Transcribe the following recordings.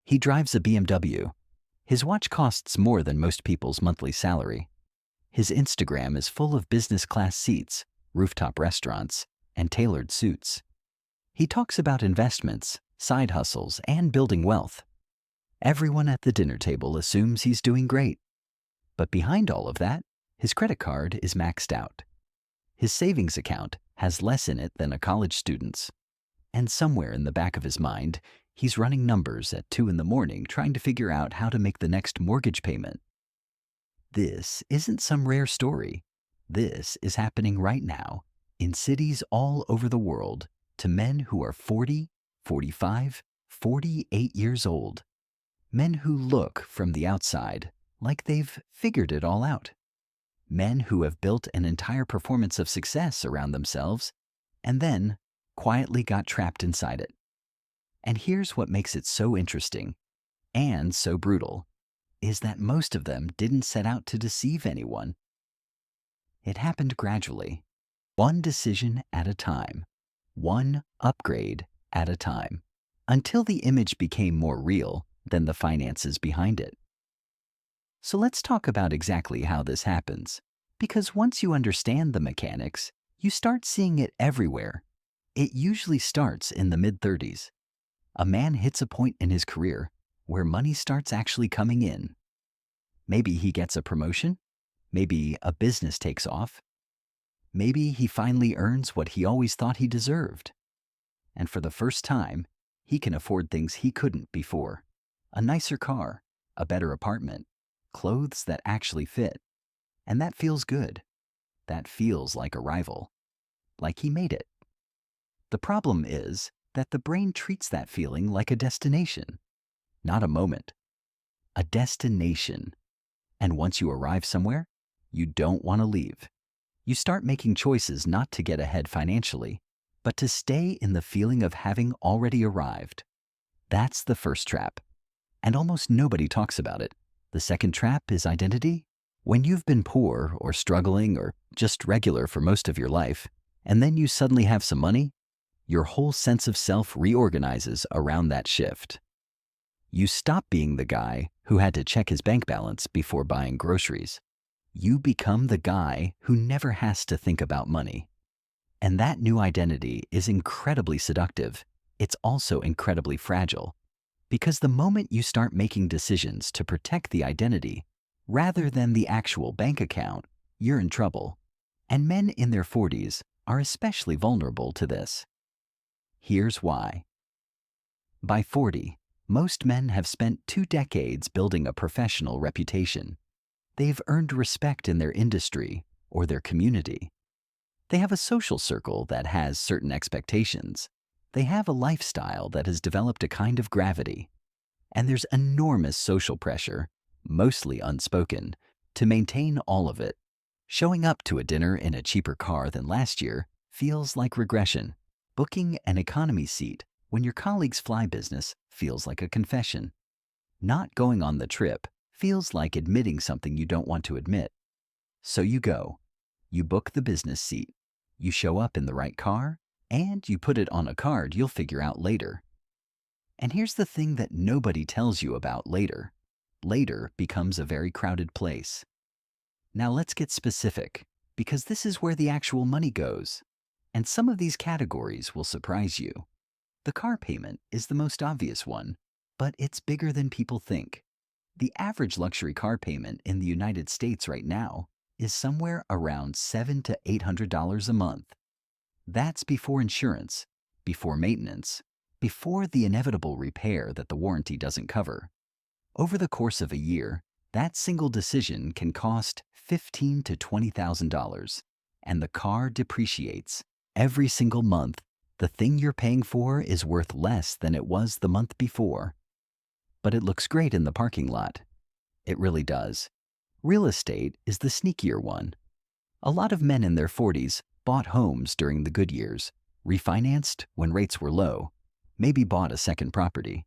He drives a BMW. His watch costs more than most people's monthly salary. His Instagram is full of business class seats, rooftop restaurants, and tailored suits. He talks about investments, side hustles, and building wealth. Everyone at the dinner table assumes he's doing great. But behind all of that, his credit card is maxed out. His savings account has less in it than a college student's. And somewhere in the back of his mind, he's running numbers at 2 in the morning trying to figure out how to make the next mortgage payment. This isn't some rare story. This is happening right now in cities all over the world to men who are 40, 45, 48 years old. Men who look from the outside like they've figured it all out. Men who have built an entire performance of success around themselves and then quietly got trapped inside it. And here's what makes it so interesting and so brutal, is that most of them didn't set out to deceive anyone. It happened gradually, one decision at a time, one upgrade at a time, until the image became more real than the finances behind it. So let's talk about exactly how this happens, because once you understand the mechanics, you start seeing it everywhere. It usually starts in the mid-30s. A man hits a point in his career where money starts actually coming in. Maybe he gets a promotion. Maybe a business takes off. Maybe he finally earns what he always thought he deserved. And for the first time, he can afford things he couldn't before. A nicer car, a better apartment, clothes that actually fit. And that feels good. That feels like arrival. Like he made it. The problem is that the brain treats that feeling like a destination, not a moment. A destination. And once you arrive somewhere, you don't want to leave. You start making choices not to get ahead financially, but to stay in the feeling of having already arrived. That's the first trap. And almost nobody talks about it. The second trap is identity. When you've been poor or struggling or just regular for most of your life, and then you suddenly have some money, your whole sense of self reorganizes around that shift. You stop being the guy who had to check his bank balance before buying groceries. You become the guy who never has to think about money. And that new identity is incredibly seductive. It's also incredibly fragile. Because the moment you start making decisions to protect the identity, rather than the actual bank account, you're in trouble. And men in their 40s are especially vulnerable to this. Here's why. By 40, most men have spent 2 decades building a professional reputation. They've earned respect in their industry or their community. They have a social circle that has certain expectations. They have a lifestyle that has developed a kind of gravity. And there's enormous social pressure, mostly unspoken, to maintain all of it. Showing up to a dinner in a cheaper car than last year feels like regression. Booking an economy seat when your colleague's fly business feels like a confession. Not going on the trip feels like admitting something you don't want to admit. So you go. You book the business seat. You show up in the right car, and you put it on a card you'll figure out later. And here's the thing that nobody tells you about later. Later becomes a very crowded place. Now let's get specific, because this is where the actual money goes. And some of these categories will surprise you. The car payment is the most obvious one, but it's bigger than people think. The average luxury car payment in the United States right now is somewhere around $700 to $800 a month. That's before insurance, before maintenance, before the inevitable repair that the warranty doesn't cover. Over the course of a year, that single decision can cost $15,000 to $20,000, and the car depreciates. Every single month, the thing you're paying for is worth less than it was the month before. But it looks great in the parking lot. It really does. Real estate is the sneakier one. A lot of men in their 40s bought homes during the good years, refinanced when rates were low, maybe bought a second property,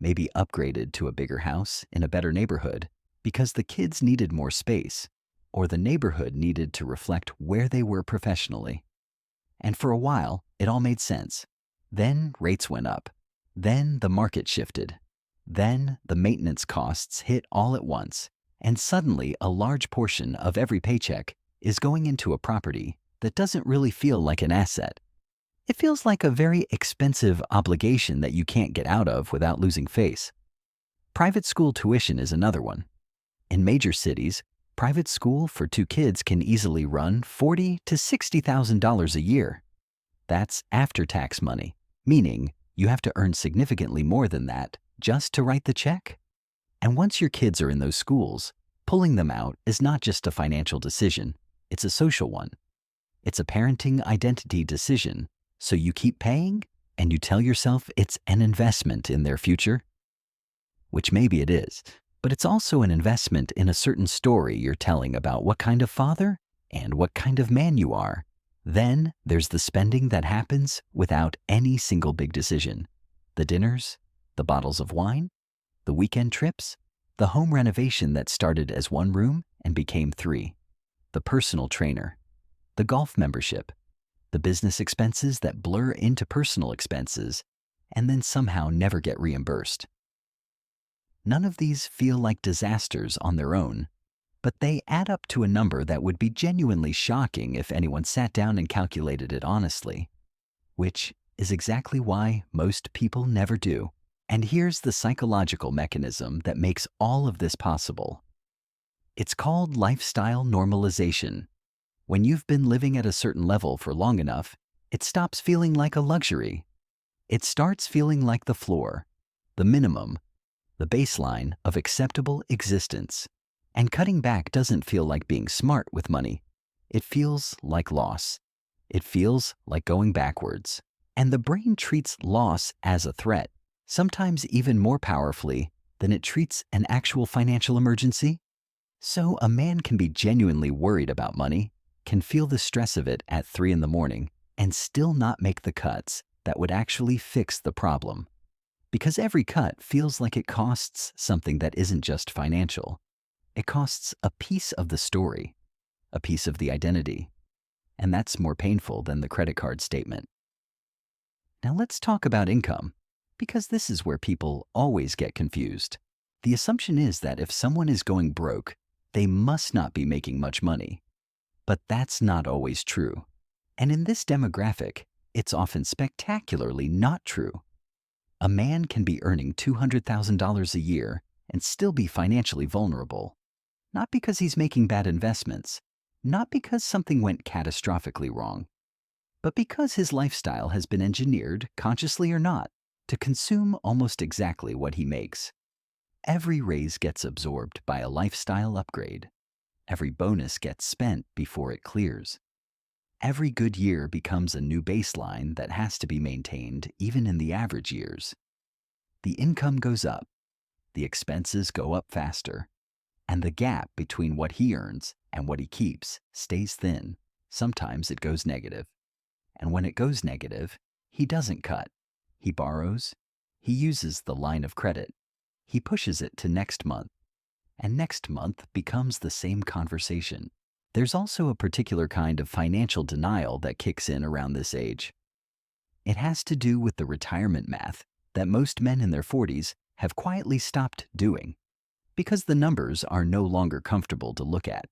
maybe upgraded to a bigger house in a better neighborhood because the kids needed more space, or the neighborhood needed to reflect where they were professionally. And for a while, it all made sense. Then rates went up. Then the market shifted. Then the maintenance costs hit all at once, and suddenly a large portion of every paycheck is going into a property that doesn't really feel like an asset. It feels like a very expensive obligation that you can't get out of without losing face. Private school tuition is another one. In major cities, private school for 2 kids can easily run $40,000 to $60,000 a year. That's after-tax money, meaning you have to earn significantly more than that just to write the check. And once your kids are in those schools, pulling them out is not just a financial decision, it's a social one. It's a parenting identity decision, so you keep paying and you tell yourself it's an investment in their future. Which maybe it is, but it's also an investment in a certain story you're telling about what kind of father and what kind of man you are. Then there's the spending that happens without any single big decision. The dinners, the bottles of wine, the weekend trips, the home renovation that started as 1 room and became 3, the personal trainer, the golf membership, the business expenses that blur into personal expenses and then somehow never get reimbursed. None of these feel like disasters on their own, but they add up to a number that would be genuinely shocking if anyone sat down and calculated it honestly, which is exactly why most people never do. And here's the psychological mechanism that makes all of this possible. It's called lifestyle normalization. When you've been living at a certain level for long enough, it stops feeling like a luxury. It starts feeling like the floor, the minimum, the baseline of acceptable existence. And cutting back doesn't feel like being smart with money. It feels like loss. It feels like going backwards. And the brain treats loss as a threat, sometimes even more powerfully than it treats an actual financial emergency. So a man can be genuinely worried about money, can feel the stress of it at 3 in the morning, and still not make the cuts that would actually fix the problem. Because every cut feels like it costs something that isn't just financial. It costs a piece of the story, a piece of the identity, and that's more painful than the credit card statement. Now let's talk about income, because this is where people always get confused. The assumption is that if someone is going broke, they must not be making much money. But that's not always true. And in this demographic, it's often spectacularly not true. A man can be earning $200,000 a year and still be financially vulnerable. Not because he's making bad investments, not because something went catastrophically wrong, but because his lifestyle has been engineered, consciously or not, to consume almost exactly what he makes. Every raise gets absorbed by a lifestyle upgrade. Every bonus gets spent before it clears. Every good year becomes a new baseline that has to be maintained even in the average years. The income goes up, the expenses go up faster, and the gap between what he earns and what he keeps stays thin. Sometimes it goes negative. And when it goes negative, he doesn't cut. He borrows, he uses the line of credit, he pushes it to next month, and next month becomes the same conversation. There's also a particular kind of financial denial that kicks in around this age. It has to do with the retirement math that most men in their 40s have quietly stopped doing because the numbers are no longer comfortable to look at.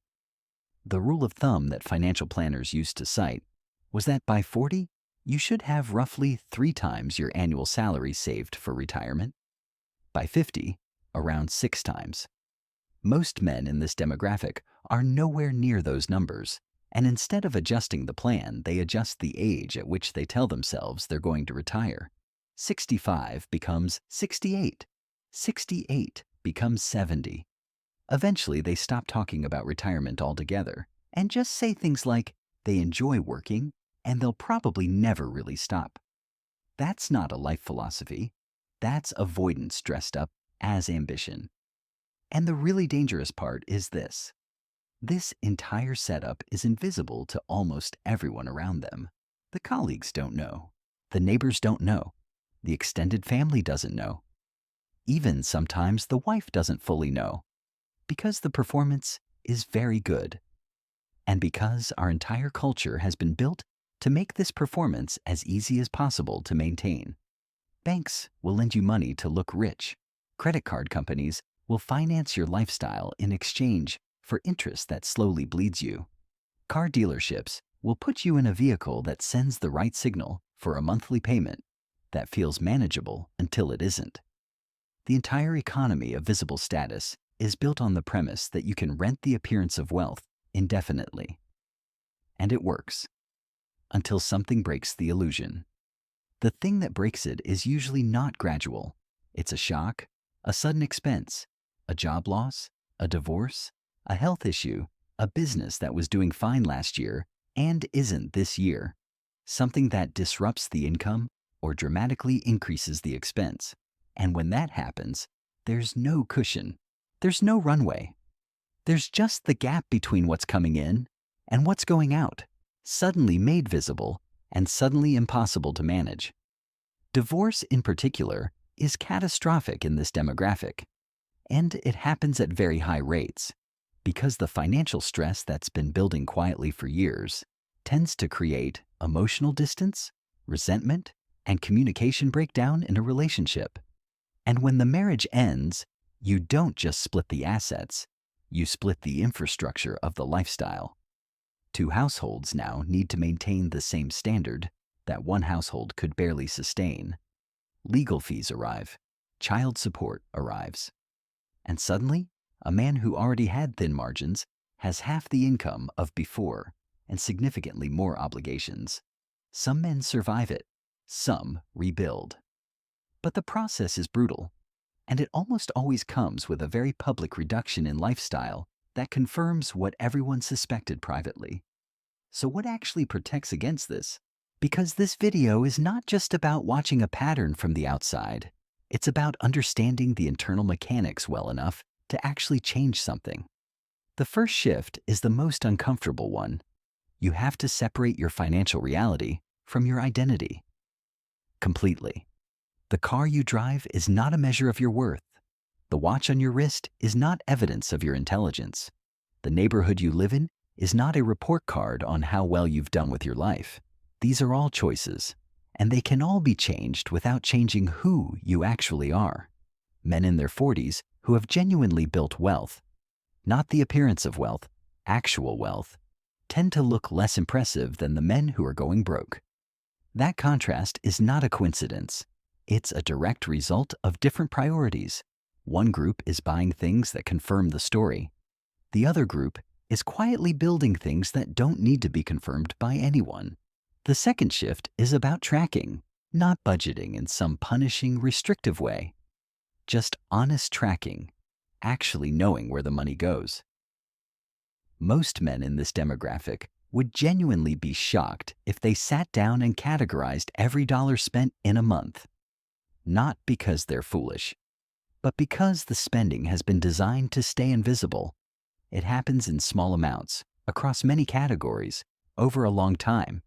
The rule of thumb that financial planners used to cite was that by 40, you should have roughly 3 times your annual salary saved for retirement. By 50, around 6 times. Most men in this demographic are nowhere near those numbers, and instead of adjusting the plan, they adjust the age at which they tell themselves they're going to retire. 65 becomes 68. 68 becomes 70. Eventually, they stop talking about retirement altogether and just say things like they enjoy working and they'll probably never really stop. That's not a life philosophy. That's avoidance dressed up as ambition. And the really dangerous part is this. This entire setup is invisible to almost everyone around them. The colleagues don't know. The neighbors don't know. The extended family doesn't know. Even sometimes the wife doesn't fully know. Because the performance is very good. And because our entire culture has been built to make this performance as easy as possible to maintain. Banks will lend you money to look rich. Credit card companies will finance your lifestyle in exchange for interest that slowly bleeds you. Car dealerships will put you in a vehicle that sends the right signal for a monthly payment that feels manageable until it isn't. The entire economy of visible status is built on the premise that you can rent the appearance of wealth indefinitely. And it works, until something breaks the illusion. The thing that breaks it is usually not gradual. It's a shock, a sudden expense, a job loss, a divorce, a health issue, a business that was doing fine last year and isn't this year, something that disrupts the income or dramatically increases the expense. And when that happens, there's no cushion. There's no runway. There's just the gap between what's coming in and what's going out, suddenly made visible and suddenly impossible to manage. Divorce, in particular, is catastrophic in this demographic, and it happens at very high rates because the financial stress that's been building quietly for years tends to create emotional distance, resentment, and communication breakdown in a relationship. And when the marriage ends, you don't just split the assets, you split the infrastructure of the lifestyle. Two households now need to maintain the same standard that one household could barely sustain. Legal fees arrive, child support arrives. And suddenly, a man who already had thin margins has half the income of before and significantly more obligations. Some men survive it, some rebuild. But the process is brutal, and it almost always comes with a very public reduction in lifestyle that confirms what everyone suspected privately. So what actually protects against this? Because this video is not just about watching a pattern from the outside. It's about understanding the internal mechanics well enough to actually change something. The first shift is the most uncomfortable one. You have to separate your financial reality from your identity. Completely. The car you drive is not a measure of your worth. The watch on your wrist is not evidence of your intelligence. The neighborhood you live in is not a report card on how well you've done with your life. These are all choices, and they can all be changed without changing who you actually are. Men in their 40s who have genuinely built wealth, not the appearance of wealth, actual wealth, tend to look less impressive than the men who are going broke. That contrast is not a coincidence. It's a direct result of different priorities. One group is buying things that confirm the story. The other group is quietly building things that don't need to be confirmed by anyone. The second shift is about tracking, not budgeting in some punishing, restrictive way. Just honest tracking, actually knowing where the money goes. Most men in this demographic would genuinely be shocked if they sat down and categorized every dollar spent in a month. Not because they're foolish, but because the spending has been designed to stay invisible. It happens in small amounts, across many categories, over a long time.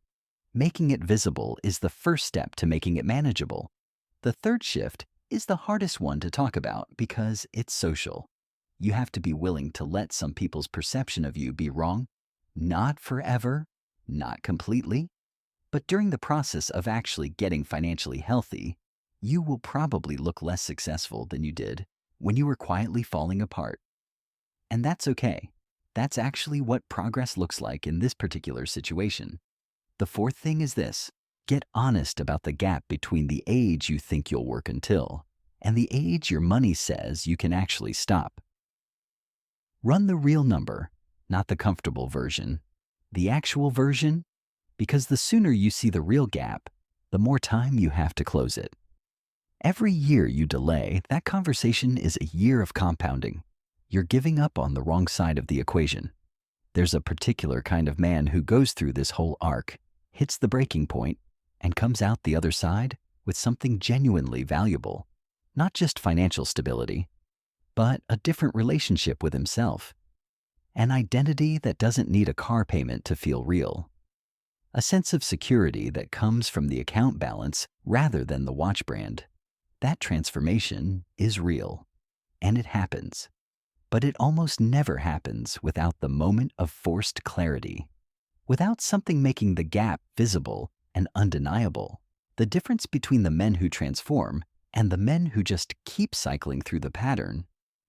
Making it visible is the first step to making it manageable. The third shift is the hardest one to talk about because it's social. You have to be willing to let some people's perception of you be wrong, not forever, not completely, but during the process of actually getting financially healthy, you will probably look less successful than you did when you were quietly falling apart. And that's okay. That's actually what progress looks like in this particular situation. The fourth thing is this: get honest about the gap between the age you think you'll work until and the age your money says you can actually stop. Run the real number, not the comfortable version. The actual version, because the sooner you see the real gap, the more time you have to close it. Every year you delay, that conversation is a year of compounding. You're giving up on the wrong side of the equation. There's a particular kind of man who goes through this whole arc, hits the breaking point, and comes out the other side with something genuinely valuable. Not just financial stability, but a different relationship with himself. An identity that doesn't need a car payment to feel real. A sense of security that comes from the account balance rather than the watch brand. That transformation is real, and it happens. But it almost never happens without the moment of forced clarity. Without something making the gap visible and undeniable. The difference between the men who transform And the men who just keep cycling through the pattern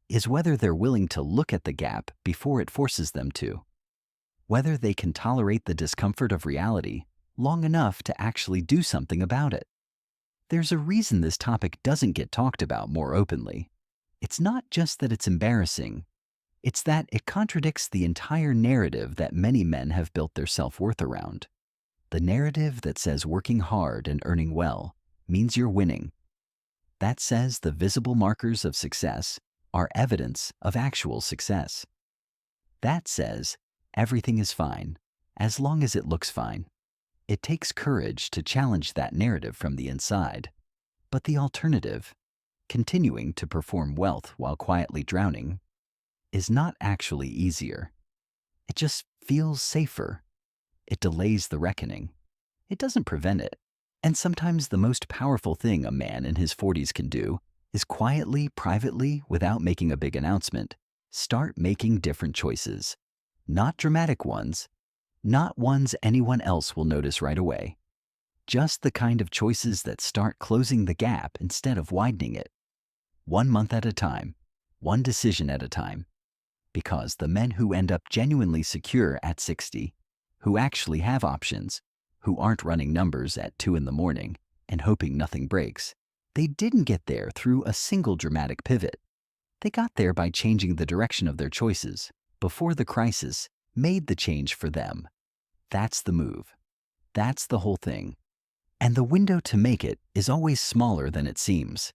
is whether they're willing to look at the gap before it forces them to, whether they can tolerate the discomfort of reality long enough to actually do something about it. There's a reason this topic doesn't get talked about more openly. It's not just that it's embarrassing, it's that it contradicts the entire narrative that many men have built their self-worth around. The narrative that says working hard and earning well means you're winning. That says the visible markers of success are evidence of actual success. That says everything is fine as long as it looks fine. It takes courage to challenge that narrative from the inside. But the alternative, continuing to perform wealth while quietly drowning, is not actually easier. It just feels safer. It delays the reckoning. It doesn't prevent it. And sometimes the most powerful thing a man in his 40s can do is quietly, privately, without making a big announcement, start making different choices. Not dramatic ones, not ones anyone else will notice right away. Just the kind of choices that start closing the gap instead of widening it. 1 month at a time, one decision at a time. Because the men who end up genuinely secure at 60, who actually have options, who aren't running numbers at 2 in the morning and hoping nothing breaks, they didn't get there through a single dramatic pivot. They got there by changing the direction of their choices before the crisis made the change for them. That's the move. That's the whole thing. And the window to make it is always smaller than it seems.